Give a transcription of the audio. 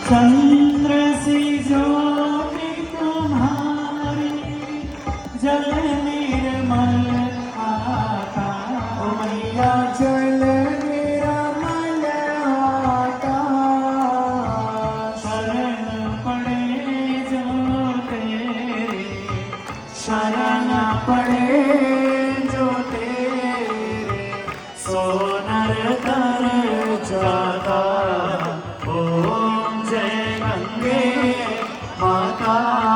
चंद्र सी ज्योति तुम्हारी जल निर्मल आता। ओ मैया जल निर्मल आता। शरण पड़े जो तेरे, शरण पड़े जो तेरे, सो नर तर जाता। ओम जय गंगे माता।